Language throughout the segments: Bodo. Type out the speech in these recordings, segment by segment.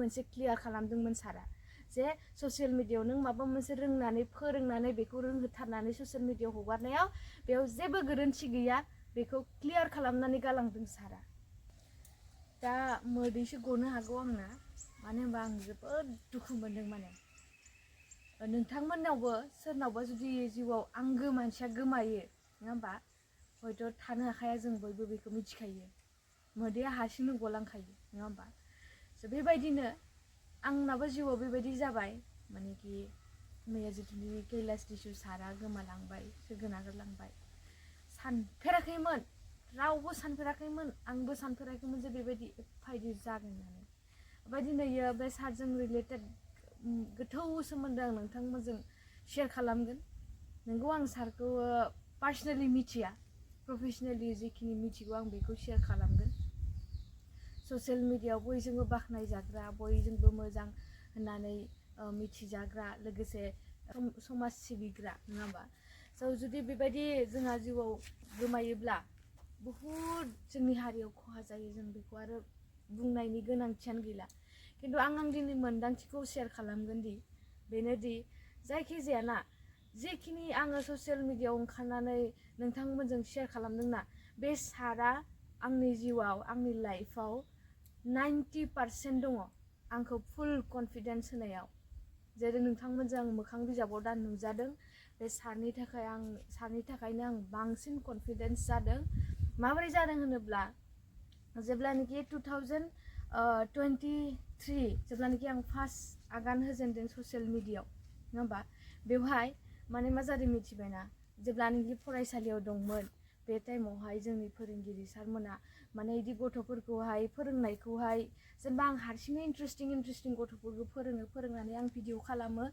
मोनसे क्लियार खालामदोंमोन सारा जे ससियेल मिडियायाव नों माबा मोनसे रोंनानै फोरोंनानै बेखौ रोंहोथारनानै ससियेल मिडियायाव हगारनायाव बेयाव जेबो गोरोन्थि गैया बेखौ क्लियार खालामनानै गालांदों सारा। दा मोदैसो गनो हागौ आंना, मानो होनबा आं जोबोद दुखु मोनदों। माने नोंथांमोननावबो सोरनावबा जुदि जिउआव आंगो मानसिया गोमायो नङा होमबा, हयथ' थानो हाखाया, जों बयबो बेखौ मिथिखायो, मोदैया हारसिंनो गलांखायो नङा होमबा। स' बेबायदिनो आंनाबो जिउआव बेबायदि जाबाय, माने कि मैया जिथुनि कैलास दिजु सारा गोमालांबाय, गोनागारलांबाय। सानफेराखैमोन, रावबो सानफेराखैमोन, आंबो सानफेराखैमोन जे बेबायदि एफायदि जागोन होननानै। ओमफ्राय दिनै बे सारजों रिलेटेड गोथौ सोमोन्दो आं नोंथांमोनजों शेयार खालामगोन। नोंगौ आं सारखौ पार्सनेलि मिथिया, प्रफेसनेलि जेखिनि मिथिगौ आं बेखौ शेयार खालामगोन। ससियेल मिडियायाव बयजोंबो बाख्नायजाग्रा, बयजोंबो मोजां होननानै मिथिजाग्रा, लोगोसे समाज सिबिग्रा नङा होमबा। स' जुदि बेबायदि जोंहा जिउआव गोमायोब्ला बहुद जोंनि हारियाव खहा जायो, जों बेखौ आरो बुंनायनि गोनांथियानो गैला। खिन्थु आं दिनै मोन्दांथिखौ शेयार खालामगोन दि बेनोदि जायखिजाया ना, जेखिनि आङो ससियेल मिडियायाव ओंखारनानै नोंथांमोनजों शेयार खालामदोंना, बे सारा आंनि जिउआव, आंनि लाइफआव 90% दङ आंखौ फुल कनफिडेन्स होनायाव। जेरै नोंथांमोनजों आं मोखां बिजाबाव दा नुजादों, बे सारनि थाखायनो आं बांसिन कनफिडेन्स जादों। माबोरै जादों होनोब्ला, जेब्लानोखि 2023 जेब्लानोखि आं फार्स्ट आगान होजेनदों ससियेल मिडियायाव नङा होमबा, बेवहाय माने मा जादों मिथिबायना, जेब्लानोखि फरायसालियाव दंमोन बे टाइमावहाय जोंनि फोरोंगिरि सारमोना माने बिदि गथ'फोरखौहाय फोरोंनायखौहाय, जेनेबा आं हारसिङै इन्ट्रेस्टिं गथ'फोरखौ फोरोंनानै आं भिडिअ खालामो,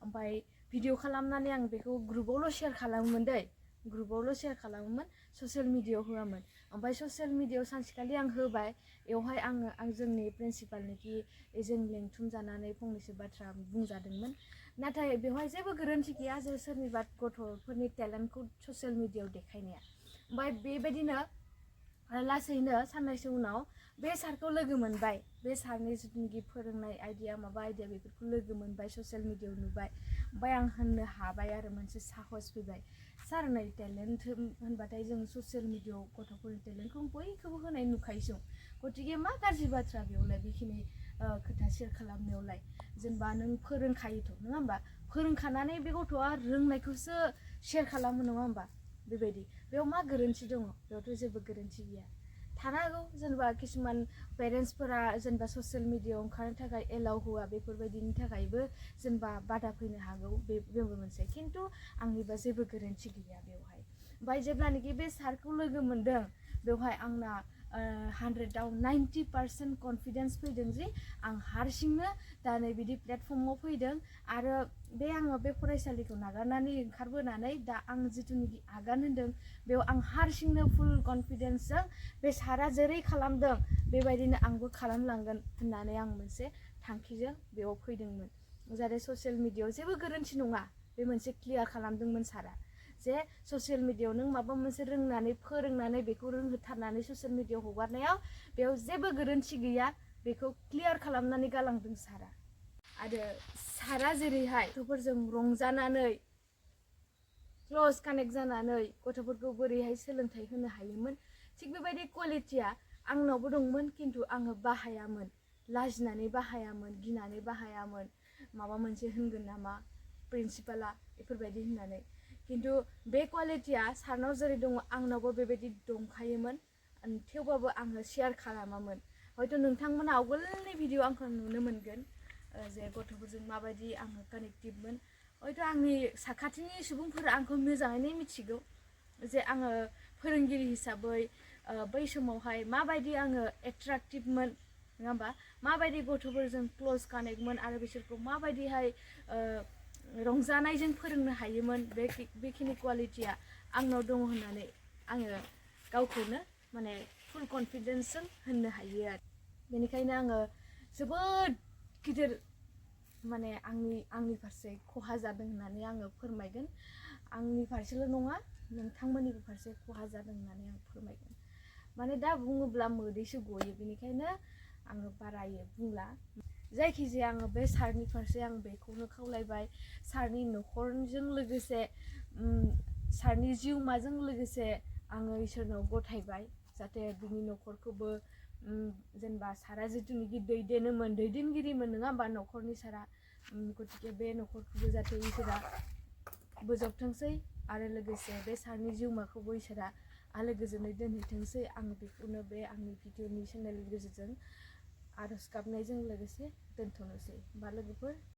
ओमफ्राय भिडिअ खालामनानै आं बेखौ ग्रुपावल' शेयार खालामोमोन दै, ग्रुपावल' शेयार खालामोमोन, ससियेल मिडियायाव होआमोन। ओमफ्राय ससियेल मिडियायाव सानसेखालि आं होबाय, बेवहाय आं जोंनि प्रिन्सिपालनिखि जों लेंथुम जानानै फंनैसो बाथ्रा बुंजादोंमोन। नाथाय बेवहाय जेबो गोरोन्थि गैया जे सोरनिबा गथ'फोरनि टेलेन्टखौ ससियेल मिडियायाव देखायनाया। ओमफ्राय बेबायदिनो लासैनो साननैसो उनाव बे सारखौ लोगो मोनबाय, बे सारनि जिथुनिखि फोरोंनाय आइडिया माबा आइडिया बेफोरखौ लोगो मोनबाय, ससियेल मिडियायाव नुबाय। ओमफ्राय आं होननो हाबाय आरो मोनसे साहस फैबाय, सार नै टेलेन्ट होनबाथाय जों ससियेल मिडियायाव गथ'फोरनि टेलेन्टखौ बयखौबो होनाय नुखायोसो, गतिके मा गाज्रि बाथ्रा बेयावलाय, बेखिनि खोथा शेयार खालामनायावलाय। जेनेबा नों फोरोंखायोथ' नङा होमबा, फोरोंखानानै बे गथ'आ रोंनायखौसो शेयार खालामो नङा होमबा, बेबायदि बेयाव मा गोरोन्थि दङ, बेयावथ' जेबो गोरोन्थि गैया। थानो हागौ जेनेबा किसुमान पेरेन्टसफोरा जेनेबा ससियेल मिडियायाव ओंखारनो थाखाय एलाउ होआ, बेफोरबायदिनि थाखायबो जेनेबा बादा फैनो हागौ, बेबो मोनसे। खिन्थु आंनिबा जेबो गोरोन्थि गैया बेवहाय। ओमफ्राय जेब्लानोखि बे सारखौ लोगो मोनदों, बेवहाय आंना 100आव 90% कनफिडेन्स फैदों जे आं हारसिंनो दा नै बिदि प्लेटफर्माव फैदों, आरो आङो बे फरायसालिखौ नागारनानै ओंखारबोनानै दा आं जिथुनिखि आगान होदों, बेयाव आं हारसिंनो फुल कनफिडेन्सजों बे सारा जेरै खालामदों बेबायदिनो आंबो खालामलांगोन होननानै आं मोनसे थांखिजों बेयाव फैदोंमोन। जाहाथे ससियेल मिडियायाव जेबो गोरोन्थि नङा, बे मोनसे क्लियार खालामदोंमोन सारा जे ससियेल मिडियायाव नों माबा मोनसे रोंनानै फोरोंनानै बेखौ रोंहोथारनानै ससियेल मिडियायाव हगारनायाव बेयाव जेबो गोरोन्थि गैया, बेखौ क्लियार खालामनानै गालांदों सारा। आरो सारा जेरैहाय गथ'फोरजों रंजानानै क्ल'ज कानेक्ट जानानै गथ'फोरखौ बोरैहाय सोलोंथाइ होनो हायोमोन, थिग बेबायदि क्वालिटिया आंनावबो दंमोन, खिन्थु आङो बाहायामोन, लाजिनानै बाहायामोन, गिनानै बाहायामोन, माबा मोनसे होनगोन नामा प्रिन्सिपाला बेफोरबायदि होननानै। खिन्थु बे क्वालिटिया सारनाव जेरै दङ आंनावबो बेबायदि दंखायोमोन, थेवबाबो आङो शेयार खालामामोन। हयथ' नोंथांमोना आवगोलनि भिडिअ आंखौ नुनो मोनगोन जे गथ'फोरजों माबायदि आङो कानेक्टिभमोन। हयथ' आंनि साखाथिनि सुबुंफोरा आंखौ मोजाङैनो मिथिगौ जे आङो फोरोंगिरि हिसाबै बै समावहाय माबायदि आङो एट्राक्टिभमोन नङा होमबा, माबायदि गथ'फोरजों क्ल'ज कानेक्टमोन, आरो बिसोरखौ माबायदिहाय रंजानायजों फोरोंनो हायोमोन। बेखिनि क्वालिटिया आंनाव दङ होननानै आङो गावखौनो माने फुल कनफिडेन्सजों होननो हायो आरो। बेनिखायनो आङो जोबोद गिदिर माने आंनि फारसे खहा जादों होननानै आङो फोरमायगोन। आंनि फारसेल' नङा, नोंथांमोननिबो फारसे खहा जादों होननानै आं फोरमायगोन। माने दा बुङोब्ला मोदैसो गयो, बेनिखायनो आङो बारायै बुंला। जायखिजाया आङो बे सारनि फारसे आं बेखौनो खावलायबाय सारनि नखरजों लोगोसे सारनि जिउमाजों लोगोसे आङो इसोरनाव गथायबाय जाहाथे बिनि नखरखौबो जेनेबा सारा जिथुनिखि दैदेनगिरिमोन नङा होमबा नखरनि सारा गतिके बे नखरखौबो जाहाथे इसोरा बोजबथोंसै आरो लोगोसे बे सारनि जिउमाखौबो इसोरा आलो गोजोनै दोनहैथोंसै आं बेखौनो बे आंनि भिडिअनि चेनेलनि गेजेरजों आरज गाबनायजों लोगोसे दोनथ'नोसै बा लोगोफोर